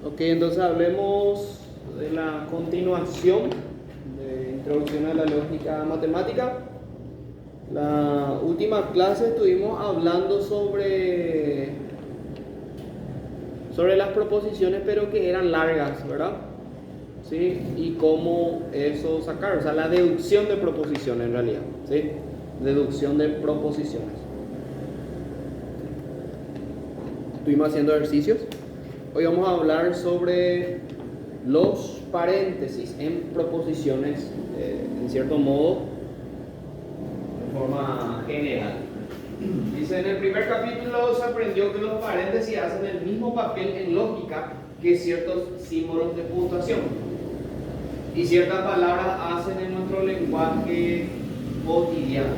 Ok, entonces hablemos de la continuación de Introducción a la Lógica Matemática. La última clase estuvimos hablando sobre las proposiciones, pero que eran largas, ¿verdad? ¿Sí? Y cómo eso sacar, o sea, la deducción de proposiciones en realidad, ¿sí? Deducción de proposiciones. Estuvimos haciendo ejercicios. Hoy vamos a hablar sobre los paréntesis en proposiciones, en cierto modo, de forma general. Dice, en el primer capítulo se aprendió que los paréntesis hacen el mismo papel en lógica que ciertos símbolos de puntuación. Y ciertas palabras hacen en nuestro lenguaje cotidiano.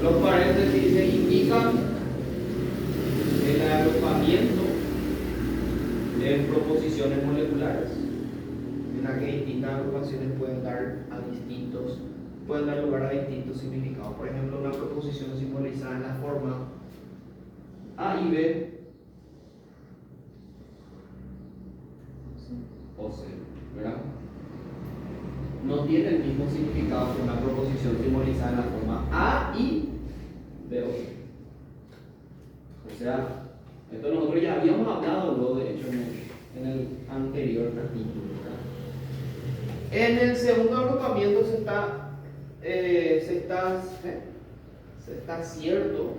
Los paréntesis se indican el agrupamiento de proposiciones moleculares, en las que distintas agrupaciones pueden dar lugar a distintos significados. Por ejemplo, una proposición simbolizada en la forma A y B o C, ¿verdad? No tiene el mismo significado que una proposición simbolizada en la forma A y B o C. O sea, esto nosotros ya habíamos hablado, de hecho, en el anterior capítulo, ¿verdad? En el segundo agrupamiento se está cierto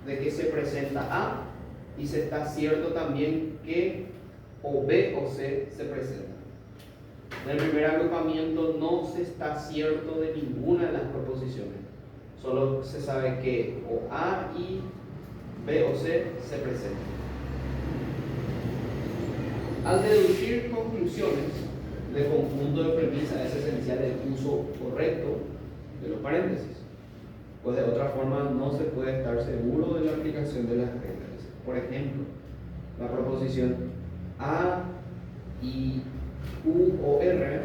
de que se presenta A, y se está cierto también que o B o C se presenta. En el primer agrupamiento no se está cierto de ninguna de las proposiciones, solo se sabe que o A y B o C se presentan. Al deducir conclusiones de conjunto de premisas es esencial el uso correcto de los paréntesis, pues de otra forma no se puede estar seguro de la aplicación de las reglas. Por ejemplo, la proposición A y Q o R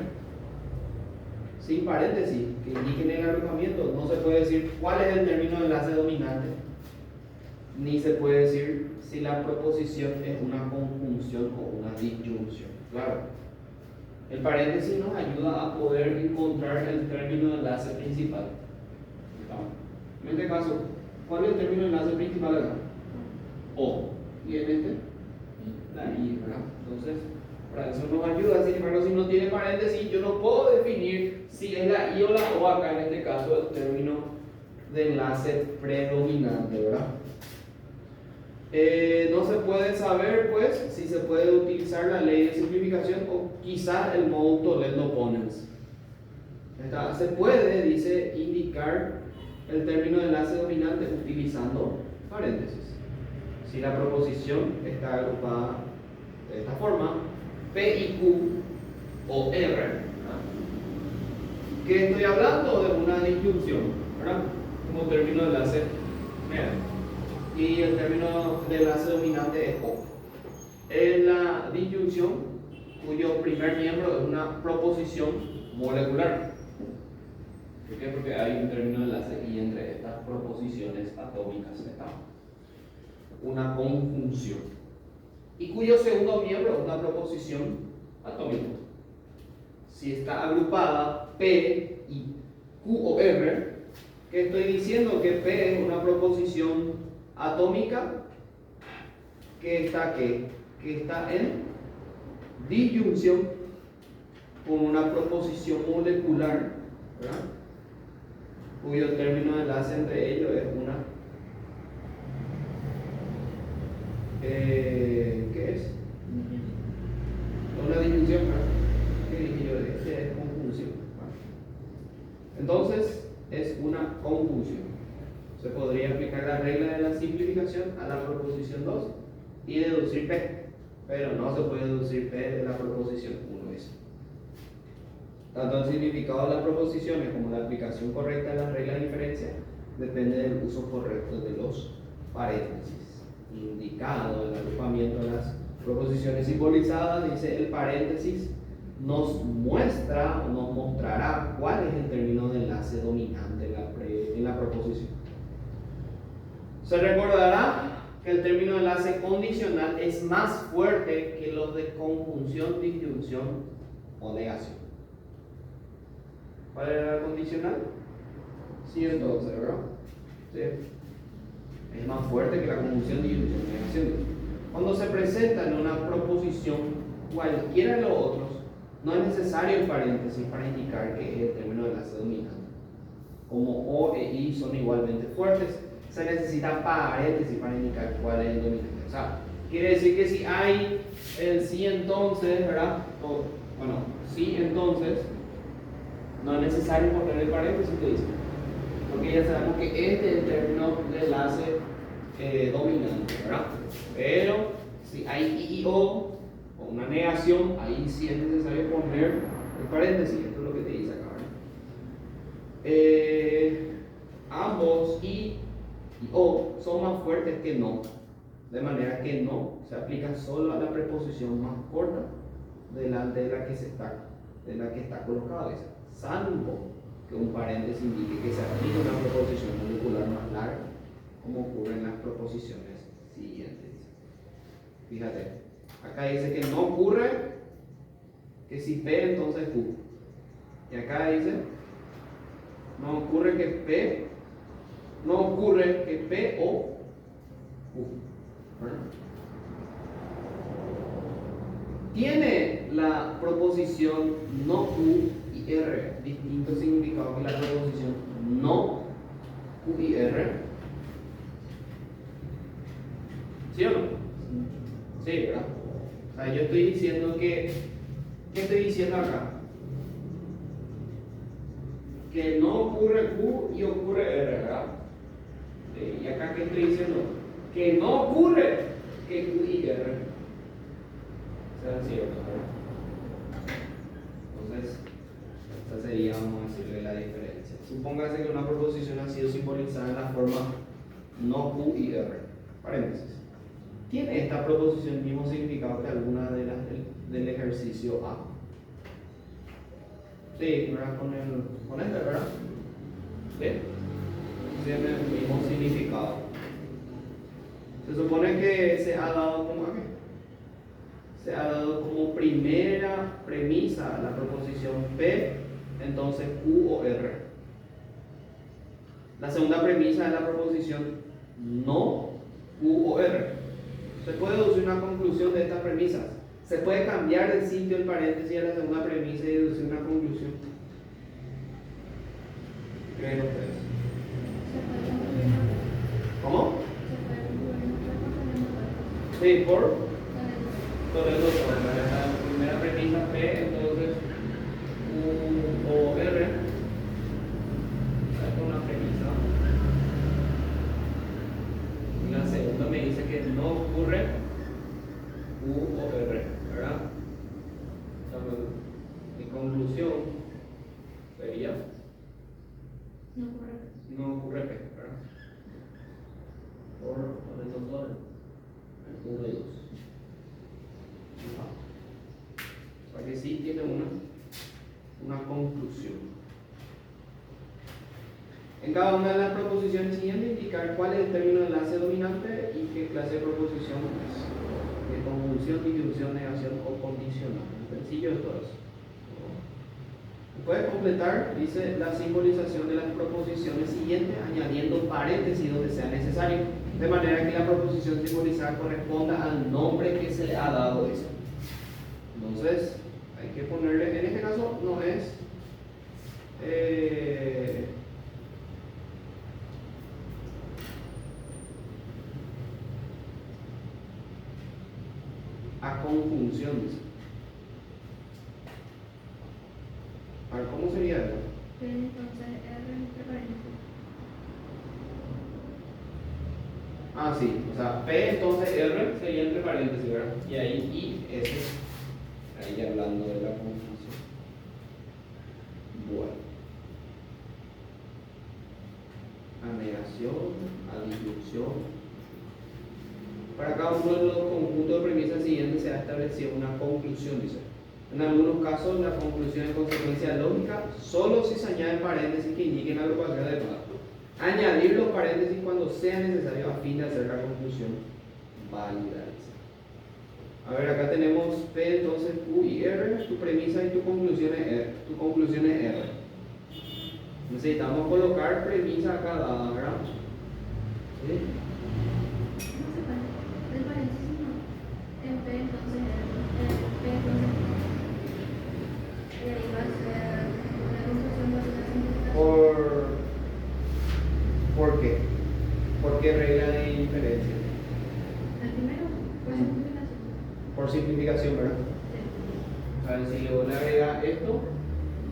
sin paréntesis que indiquen el agrupamiento, no se puede decir cuál es el término de enlace dominante, ni se puede decir si la proposición es una conjunción o una disyunción. Claro, el paréntesis nos ayuda a poder encontrar el término de enlace principal. En este caso, ¿cuál es el término de enlace principal acá? O. ¿Y en este? La I, ¿verdad? Entonces, para eso nos ayuda. Sin embargo, si no tiene paréntesis, yo no puedo definir si es la I o la O acá, en este caso, el término de enlace predominante, ¿verdad? No se puede saber, pues, si se puede utilizar la ley de simplificación o quizás el modo Toledo ponens. Se puede, dice, indicar el término de enlace dominante utilizando paréntesis. Si la proposición está agrupada de esta forma, P y Q o R, ¿verdad? ¿Qué estoy hablando? De una disyunción, ¿verdad? Como término de enlace medio. Y el término de enlace dominante es O. En la disyunción, cuyo primer miembro es una proposición molecular. ¿Por qué? Porque hay un término de enlace y entre estas proposiciones atómicas está una conjunción. Y cuyo segundo miembro es una proposición atómica. Si está agrupada P y Q o R, ¿qué estoy diciendo? Que P es una proposición atómica que está en disyunción con una proposición molecular, ¿verdad? Cuyo término de enlace entre ellos es ¿qué es? Una disyunción, ¿verdad? ¿Qué dije yo? Es conjunción. Entonces es una conjunción. Se podría aplicar la regla de la simplificación a la proposición 2 y deducir P, pero no se puede deducir P de la proposición 1S. Tanto el significado de las proposiciones como la aplicación correcta de la regla de diferencia depende del uso correcto de los paréntesis. Indicado el agrupamiento de las proposiciones simbolizadas, dice el paréntesis nos muestra o nos mostrará cuál es el término de enlace dominante en la proposición. Se recordará que el término de enlace condicional es más fuerte que los de conjunción, disyunción o negación. ¿Cuál era la condicional? Sí, entonces, ¿verdad? Sí. Es más fuerte que la conjunción, disyunción o negación. Cuando se presenta en una proposición cualquiera de los otros, no es necesario el paréntesis para indicar que es el término de enlace dominante. Como O e I son igualmente fuertes, se necesita paréntesis para indicar cuál es el dominante. O sea, quiere decir que si hay el sí entonces, ¿verdad? O, bueno, sí entonces, no es necesario poner el paréntesis que dice. Porque ya sabemos que este es el término de enlace dominante, ¿verdad? Pero si hay I y O, o una negación, ahí sí es necesario poner el paréntesis. Esto es lo que te dice acá, ¿verdad? Ambos I y O son más fuertes que no, de manera que no se aplica solo a la preposición más corta delante de la que está colocada, salvo que un paréntesis indique que se aplica una preposición molecular más larga, como ocurre en las proposiciones siguientes. Fíjate, acá dice que no ocurre que si P entonces Q, y acá dice no ocurre que P o Q. ¿Verdad? Tiene la proposición no Q y R distinto significado que la proposición no Q y R. ¿Sí o no? Sí, ¿verdad? O sea, yo estoy diciendo que, ¿qué estoy diciendo acá? Que no ocurre Q y ocurre R, ¿verdad? ¿Y acá qué estoy diciendo? Que no ocurre que Q y R sean ciertos, ¿verdad? Entonces, esta sería, vamos a decirle, la diferencia. Supóngase que una proposición ha sido simbolizada en la forma no Q y R. Paréntesis. ¿Tiene esta proposición el mismo significado que alguna de las del ejercicio A? Sí, ¿verdad? Con este, ¿verdad? ¿Sí? Tiene el mismo significado. Se supone que se ha dado como ¿qué? Se ha dado como primera premisa la proposición P, entonces Q o R. La segunda premisa es la proposición no Q o R. Se puede deducir una conclusión de estas premisas. Se puede cambiar de sitio el paréntesis a la segunda premisa y deducir una conclusión. ¿Creen ustedes? ¿Cómo? Sí, por el otro. La primera premisa P, entonces Q o R. Esta es una premisa. Y la segunda me dice que no ocurre Q o R, ¿verdad? Entonces, mi conclusión sería no ocurre P, ¿verdad? Por el doctor, el V2. O sea que sí tiene una conclusión. En cada una de las proposiciones siguientes indicar cuál es el término de enlace dominante y qué clase de proposición es. De conjunción, disyunción, negación o condicional. Sencillo es todo eso. Puede completar, dice, la simbolización de las proposiciones siguientes añadiendo paréntesis donde sea necesario, de manera que la proposición simbolizada corresponda al nombre que se le ha dado a esa. Entonces, hay que ponerle, en este caso no es a conjunción, dice. A ver, ¿cómo sería eso? Entonces, R entre paréntesis. Ah, sí, o sea, P entonces R sería entre paréntesis, ¿verdad? Y ahí I, S, ahí hablando de la conjunción. Bueno. A negación, a disyunción. Para cada uno de los conjuntos de premisas siguientes se ha establecido una conclusión, dice. En algunos casos, la conclusión es consecuencia lógica solo si se añaden paréntesis que indiquen agrupación adecuada. Añadir los paréntesis cuando sea necesario a fin de hacer la conclusión válida. A ver, acá tenemos P, entonces Q y R, tu premisa y tu conclusión es R. Necesitamos colocar premisa acá dada, ¿verdad? ¿Sí? No se puede. El paréntesis no. En P entonces P entonces. Y ahí va a ser una construcción de una simplificación. ¿Por qué? ¿Por qué regla de inferencia? El primero, por simplificación. Por simplificación, ¿verdad? Sí. A ver, si yo le agrega esto,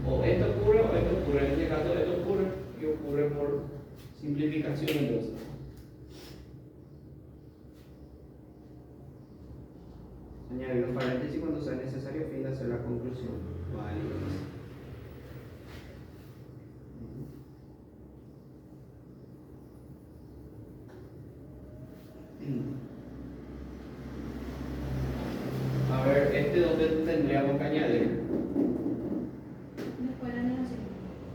o esto ocurre o esto ocurre. En este caso esto ocurre y ocurre por simplificación entonces. Añadir los paréntesis cuando sea necesario a fin de hacer la conclusión. Vale. A ver, donde tendríamos que añadir. Después la negación.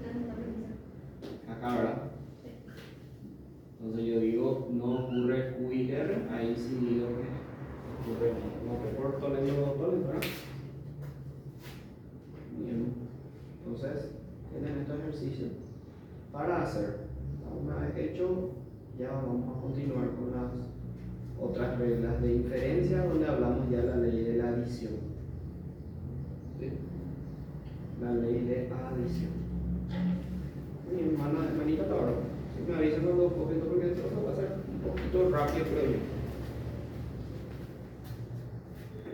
La segunda premisa. Acá, ¿verdad? Sí. Entonces yo digo, no ocurre Q y R, ahí sí digo que ocurre, no reporto leyendo los botones, ¿verdad? Bien. Entonces, tienen estos ejercicios para hacer. Una vez hecho, ya vamos a continuar con las otras reglas de inferencia, donde hablamos ya de la ley de la adición. ¿Sí? La ley de adición. Mi hermana, hermanita, ahora. Si me avisan cuando copio, porque esto va a ser un poquito rápido, creo yo.